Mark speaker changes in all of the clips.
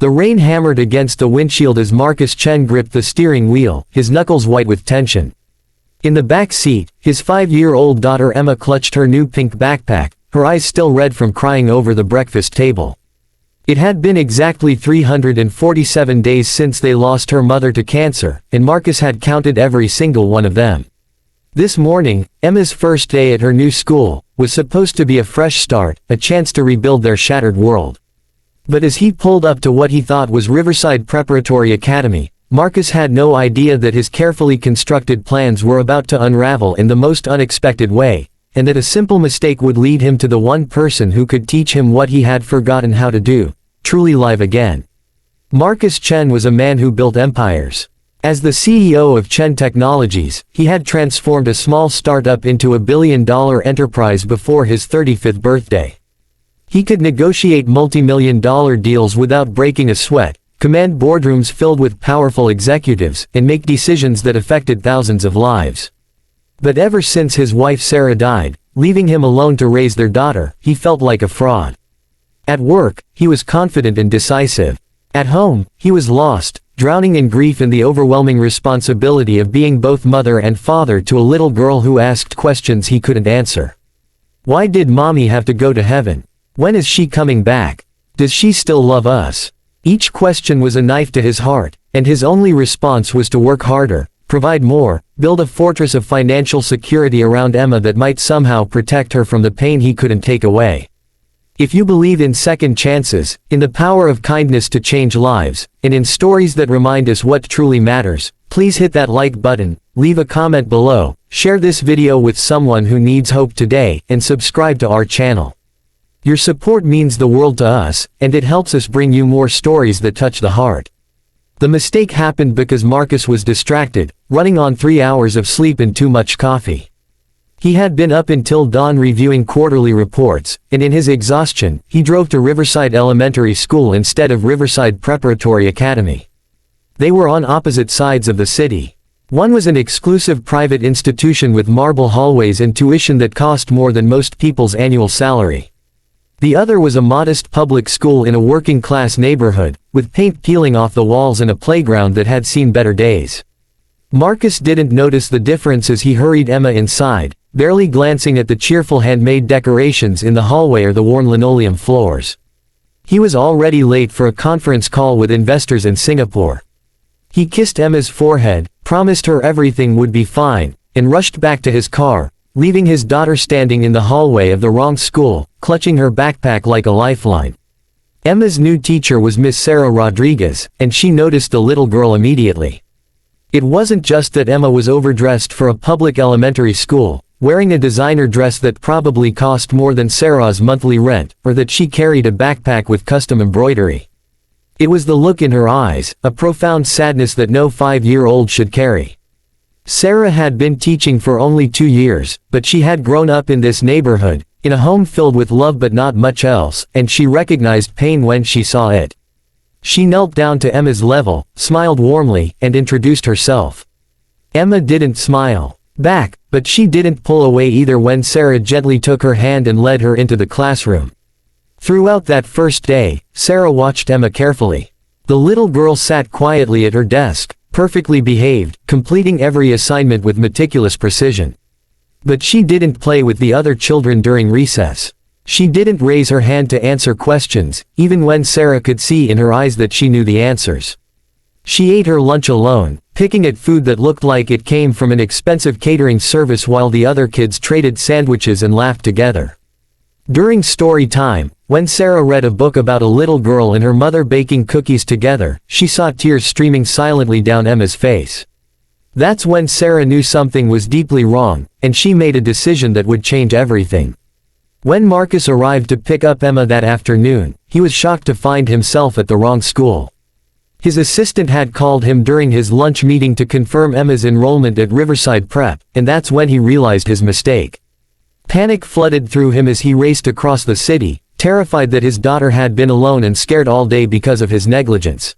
Speaker 1: The rain hammered against the windshield as Marcus Chen gripped the steering wheel, his knuckles white with tension. In the back seat, his 5-year-old daughter Emma clutched her new pink backpack, her eyes still red from crying over the breakfast table. It had been exactly 347 days since they lost her mother to cancer, and Marcus had counted every single one of them. This morning, Emma's first day at her new school, was supposed to be a fresh start, a chance to rebuild their shattered world. But as he pulled up to what he thought was Riverside Preparatory Academy, Marcus had no idea that his carefully constructed plans were about to unravel in the most unexpected way, and that a simple mistake would lead him to the one person who could teach him what he had forgotten how to do, truly live again. Marcus Chen was a man who built empires. As the CEO of Chen Technologies, he had transformed a small startup into a billion-dollar enterprise before his 35th birthday. He could negotiate multi-million-dollar deals without breaking a sweat, command boardrooms filled with powerful executives, and make decisions that affected thousands of lives. But ever since his wife Sarah died, leaving him alone to raise their daughter, he felt like a fraud. At work, he was confident and decisive. At home, he was lost, drowning in grief and the overwhelming responsibility of being both mother and father to a little girl who asked questions he couldn't answer. Why did mommy have to go to heaven? When is she coming back? Does she still love us? Each question was a knife to his heart, and his only response was to work harder, provide more, build a fortress of financial security around Emma that might somehow protect her from the pain he couldn't take away. If you believe in second chances, in the power of kindness to change lives, and in stories that remind us what truly matters, please hit that like button, leave a comment below, share this video with someone who needs hope today, and subscribe to our channel. Your support means the world to us, and it helps us bring you more stories that touch the heart. The mistake happened because Marcus was distracted, running on 3 hours of sleep and too much coffee. He had been up until dawn reviewing quarterly reports, and in his exhaustion, he drove to Riverside Elementary School instead of Riverside Preparatory Academy. They were on opposite sides of the city. One was an exclusive private institution with marble hallways and tuition that cost more than most people's annual salary. The other was a modest public school in a working-class neighborhood, with paint peeling off the walls and a playground that had seen better days. Marcus didn't notice the difference as he hurried Emma inside, barely glancing at the cheerful handmade decorations in the hallway or the worn linoleum floors. He was already late for a conference call with investors in Singapore. He kissed Emma's forehead, promised her everything would be fine, and rushed back to his car, leaving his daughter standing in the hallway of the wrong school, clutching her backpack like a lifeline. Emma's new teacher was Miss Sarah Rodriguez, and she noticed the little girl immediately. It wasn't just that Emma was overdressed for a public elementary school, wearing a designer dress that probably cost more than Sarah's monthly rent, or that she carried a backpack with custom embroidery. It was the look in her eyes, a profound sadness that no 5-year-old should carry. Sarah had been teaching for only 2 years, but she had grown up in this neighborhood, in a home filled with love but not much else, and she recognized pain when she saw it. She knelt down to Emma's level, smiled warmly, and introduced herself. Emma didn't smile back, but she didn't pull away either when Sarah gently took her hand and led her into the classroom. Throughout that first day, Sarah watched Emma carefully. The little girl sat quietly at her desk, perfectly behaved, completing every assignment with meticulous precision. But she didn't play with the other children during recess. She didn't raise her hand to answer questions, even when Sarah could see in her eyes that she knew the answers. She ate her lunch alone, picking at food that looked like it came from an expensive catering service while the other kids traded sandwiches and laughed together. During story time, when Sarah read a book about a little girl and her mother baking cookies together, she saw tears streaming silently down Emma's face. That's when Sarah knew something was deeply wrong, and she made a decision that would change everything. When Marcus arrived to pick up Emma that afternoon, he was shocked to find himself at the wrong school. His assistant had called him during his lunch meeting to confirm Emma's enrollment at Riverside Prep, and that's when he realized his mistake. Panic flooded through him as he raced across the city, terrified that his daughter had been alone and scared all day because of his negligence.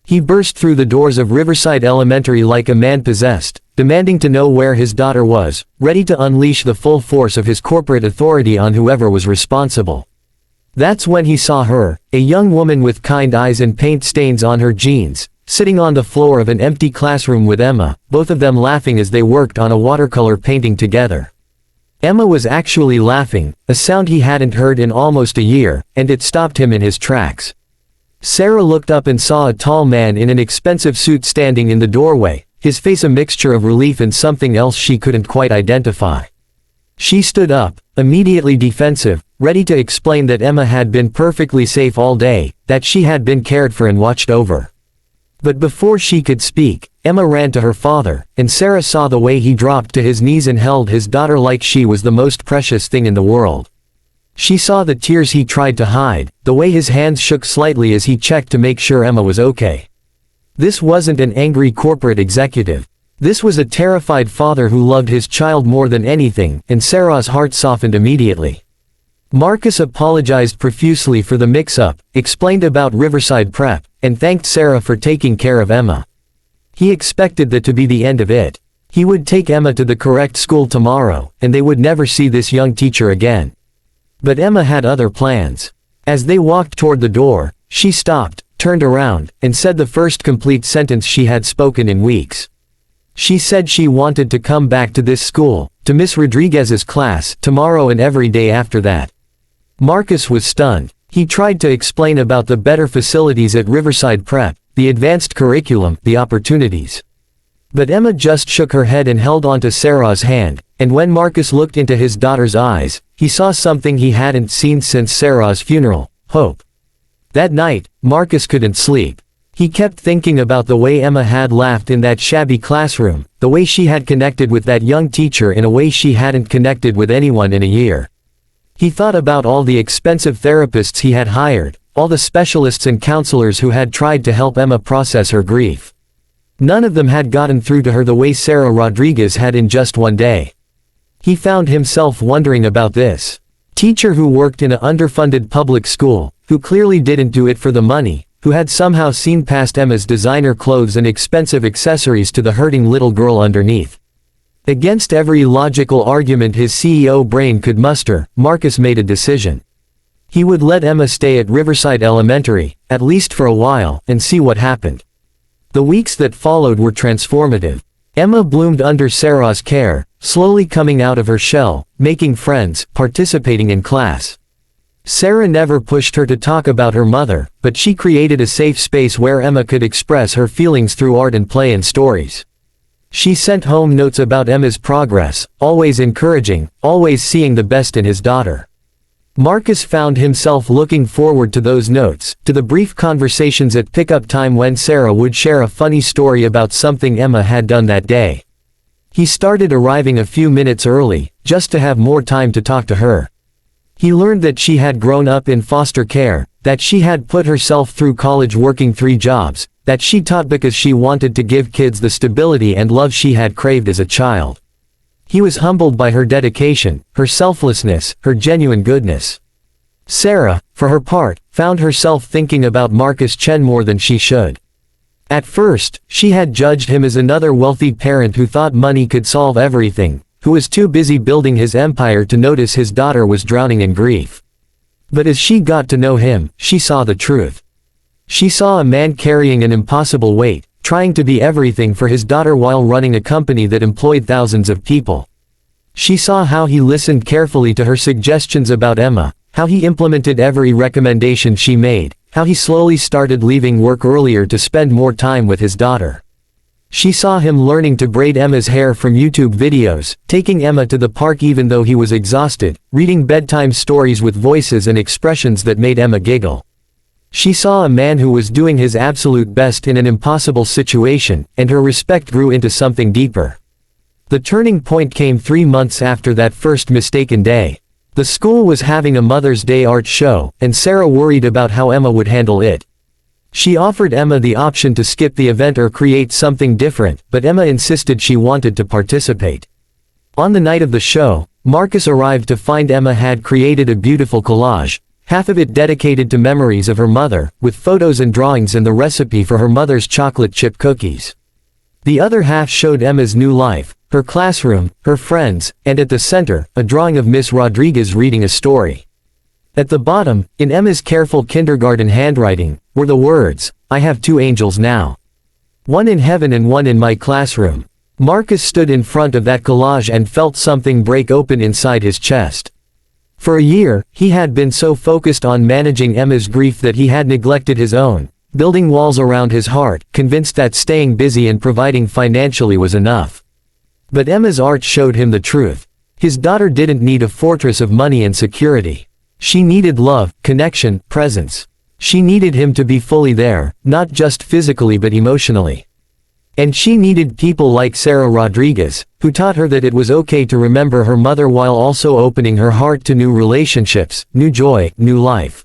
Speaker 1: He burst through the doors of Riverside Elementary like a man possessed, demanding to know where his daughter was, ready to unleash the full force of his corporate authority on whoever was responsible. That's when he saw her, a young woman with kind eyes and paint stains on her jeans, sitting on the floor of an empty classroom with Emma, both of them laughing as they worked on a watercolor painting together. Emma was actually laughing, a sound he hadn't heard in almost a year, and it stopped him in his tracks. Sarah looked up and saw a tall man in an expensive suit standing in the doorway, his face a mixture of relief and something else she couldn't quite identify. She stood up, immediately defensive, ready to explain that Emma had been perfectly safe all day, that she had been cared for and watched over. But before she could speak, Emma ran to her father, and Sarah saw the way he dropped to his knees and held his daughter like she was the most precious thing in the world. She saw the tears he tried to hide, the way his hands shook slightly as he checked to make sure Emma was okay. This wasn't an angry corporate executive. This was a terrified father who loved his child more than anything, and Sarah's heart softened immediately. Marcus apologized profusely for the mix-up, explained about Riverside Prep, and thanked Sarah for taking care of Emma. He expected that to be the end of it. He would take Emma to the correct school tomorrow, and they would never see this young teacher again. But Emma had other plans. As they walked toward the door, she stopped, turned around, and said the first complete sentence she had spoken in weeks. She said she wanted to come back to this school, to Miss Rodriguez's class, tomorrow and every day after that. Marcus was stunned. He tried to explain about the better facilities at Riverside Prep, the advanced curriculum, the opportunities. But Emma just shook her head and held onto Sarah's hand, and when Marcus looked into his daughter's eyes, he saw something he hadn't seen since Sarah's funeral: hope. That night, Marcus couldn't sleep. He kept thinking about the way Emma had laughed in that shabby classroom, the way she had connected with that young teacher in a way she hadn't connected with anyone in a year. He thought about all the expensive therapists he had hired, all the specialists and counselors who had tried to help Emma process her grief. None of them had gotten through to her the way Sarah Rodriguez had in just one day. He found himself wondering about this teacher who worked in an underfunded public school, who clearly didn't do it for the money, who had somehow seen past Emma's designer clothes and expensive accessories to the hurting little girl underneath. Against every logical argument his CEO brain could muster, Marcus made a decision. He would let Emma stay at Riverside Elementary, at least for a while, and see what happened. The weeks that followed were transformative. Emma bloomed under Sarah's care, slowly coming out of her shell, making friends, participating in class. Sarah never pushed her to talk about her mother, but she created a safe space where Emma could express her feelings through art and play and stories. She sent home notes about Emma's progress, always encouraging, always seeing the best in his daughter. Marcus found himself looking forward to those notes, to the brief conversations at pickup time when Sarah would share a funny story about something Emma had done that day. He started arriving a few minutes early, just to have more time to talk to her. He learned that she had grown up in foster care, that she had put herself through college working 3 jobs, that she taught because she wanted to give kids the stability and love she had craved as a child. He was humbled by her dedication, her selflessness, her genuine goodness. Sarah, for her part, found herself thinking about Marcus Chen more than she should. At first, she had judged him as another wealthy parent who thought money could solve everything, who was too busy building his empire to notice his daughter was drowning in grief. But as she got to know him, she saw the truth. She saw a man carrying an impossible weight, trying to be everything for his daughter while running a company that employed thousands of people. She saw how he listened carefully to her suggestions about Emma, how he implemented every recommendation she made, how he slowly started leaving work earlier to spend more time with his daughter. She saw him learning to braid Emma's hair from YouTube videos, taking Emma to the park even though he was exhausted, reading bedtime stories with voices and expressions that made Emma giggle. She saw a man who was doing his absolute best in an impossible situation, and her respect grew into something deeper. The turning point came 3 months after that first mistaken day. The school was having a Mother's Day art show, and Sarah worried about how Emma would handle it. She offered Emma the option to skip the event or create something different, but Emma insisted she wanted to participate. On the night of the show, Marcus arrived to find Emma had created a beautiful collage, half of it dedicated to memories of her mother, with photos and drawings and the recipe for her mother's chocolate chip cookies. The other half showed Emma's new life, her classroom, her friends, and at the center, a drawing of Miss Rodriguez reading a story. At the bottom, in Emma's careful kindergarten handwriting, were the words, "I have 2 angels now. One in heaven and one in my classroom." Marcus stood in front of that collage and felt something break open inside his chest. For a year, he had been so focused on managing Emma's grief that he had neglected his own, building walls around his heart, convinced that staying busy and providing financially was enough. But Emma's art showed him the truth. His daughter didn't need a fortress of money and security. She needed love, connection, presence. She needed him to be fully there, not just physically but emotionally. And she needed people like Sarah Rodriguez, who taught her that it was okay to remember her mother while also opening her heart to new relationships, new joy, new life.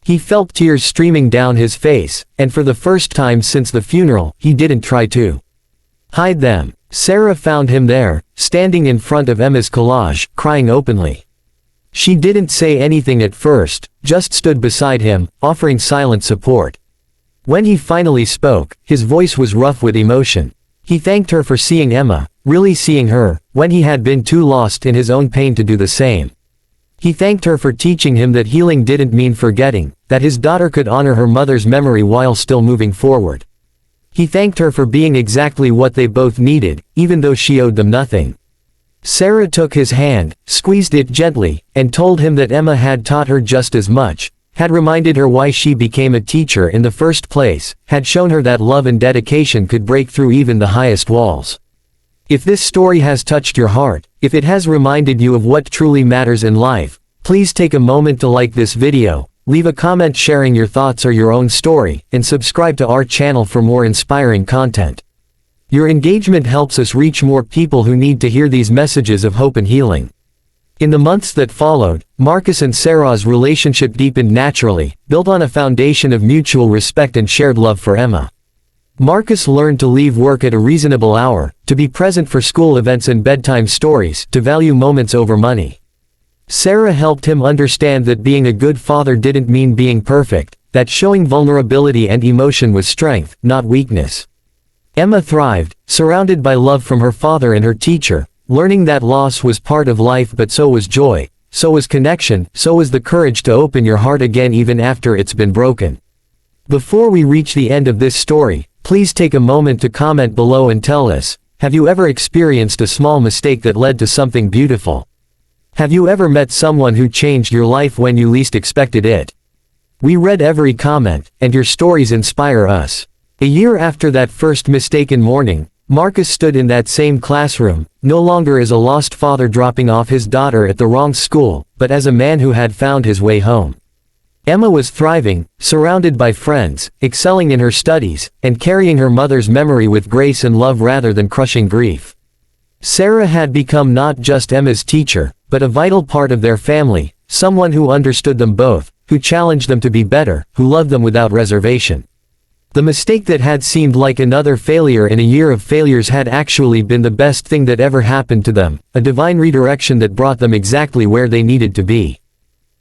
Speaker 1: He felt tears streaming down his face, and for the first time since the funeral, he didn't try to hide them. Sarah found him there, standing in front of Emma's collage, crying openly. She didn't say anything at first, just stood beside him, offering silent support. When he finally spoke, his voice was rough with emotion. He thanked her for seeing Emma, really seeing her, when he had been too lost in his own pain to do the same. He thanked her for teaching him that healing didn't mean forgetting, that his daughter could honor her mother's memory while still moving forward. He thanked her for being exactly what they both needed, even though she owed them nothing. Sarah took his hand, squeezed it gently, and told him that Emma had taught her just as much, had reminded her why she became a teacher in the first place, had shown her that love and dedication could break through even the highest walls. If this story has touched your heart, if it has reminded you of what truly matters in life, please take a moment to like this video, leave a comment sharing your thoughts or your own story, and subscribe to our channel for more inspiring content. Your engagement helps us reach more people who need to hear these messages of hope and healing. In the months that followed, Marcus and Sarah's relationship deepened naturally, built on a foundation of mutual respect and shared love for Emma. Marcus learned to leave work at a reasonable hour, to be present for school events and bedtime stories, to value moments over money. Sarah helped him understand that being a good father didn't mean being perfect, that showing vulnerability and emotion was strength, not weakness. Emma thrived, surrounded by love from her father and her teacher, learning that loss was part of life but so was joy, so was connection, so was the courage to open your heart again even after it's been broken. Before we reach the end of this story, please take a moment to comment below and tell us, have you ever experienced a small mistake that led to something beautiful? Have you ever met someone who changed your life when you least expected it? We read every comment, and your stories inspire us. A year after that first mistaken morning, Marcus stood in that same classroom, no longer as a lost father dropping off his daughter at the wrong school, but as a man who had found his way home. Emma was thriving, surrounded by friends, excelling in her studies, and carrying her mother's memory with grace and love rather than crushing grief. Sarah had become not just Emma's teacher, but a vital part of their family, someone who understood them both, who challenged them to be better, who loved them without reservation. The mistake that had seemed like another failure in a year of failures had actually been the best thing that ever happened to them, a divine redirection that brought them exactly where they needed to be.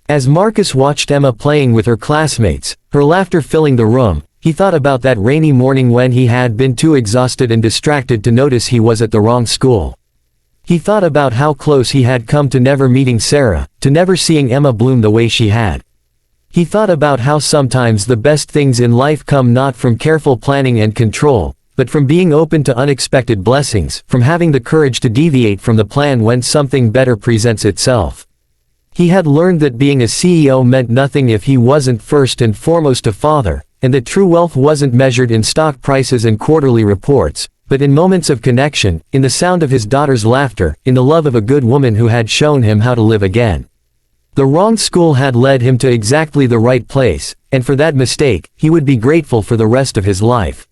Speaker 1: As Marcus watched Emma playing with her classmates, her laughter filling the room, he thought about that rainy morning when he had been too exhausted and distracted to notice he was at the wrong school. He thought about how close he had come to never meeting Sarah, to never seeing Emma bloom the way she had. He thought about how sometimes the best things in life come not from careful planning and control, but from being open to unexpected blessings, from having the courage to deviate from the plan when something better presents itself. He had learned that being a CEO meant nothing if he wasn't first and foremost a father, and that true wealth wasn't measured in stock prices and quarterly reports, but in moments of connection, in the sound of his daughter's laughter, in the love of a good woman who had shown him how to live again. The wrong school had led him to exactly the right place, and for that mistake, he would be grateful for the rest of his life.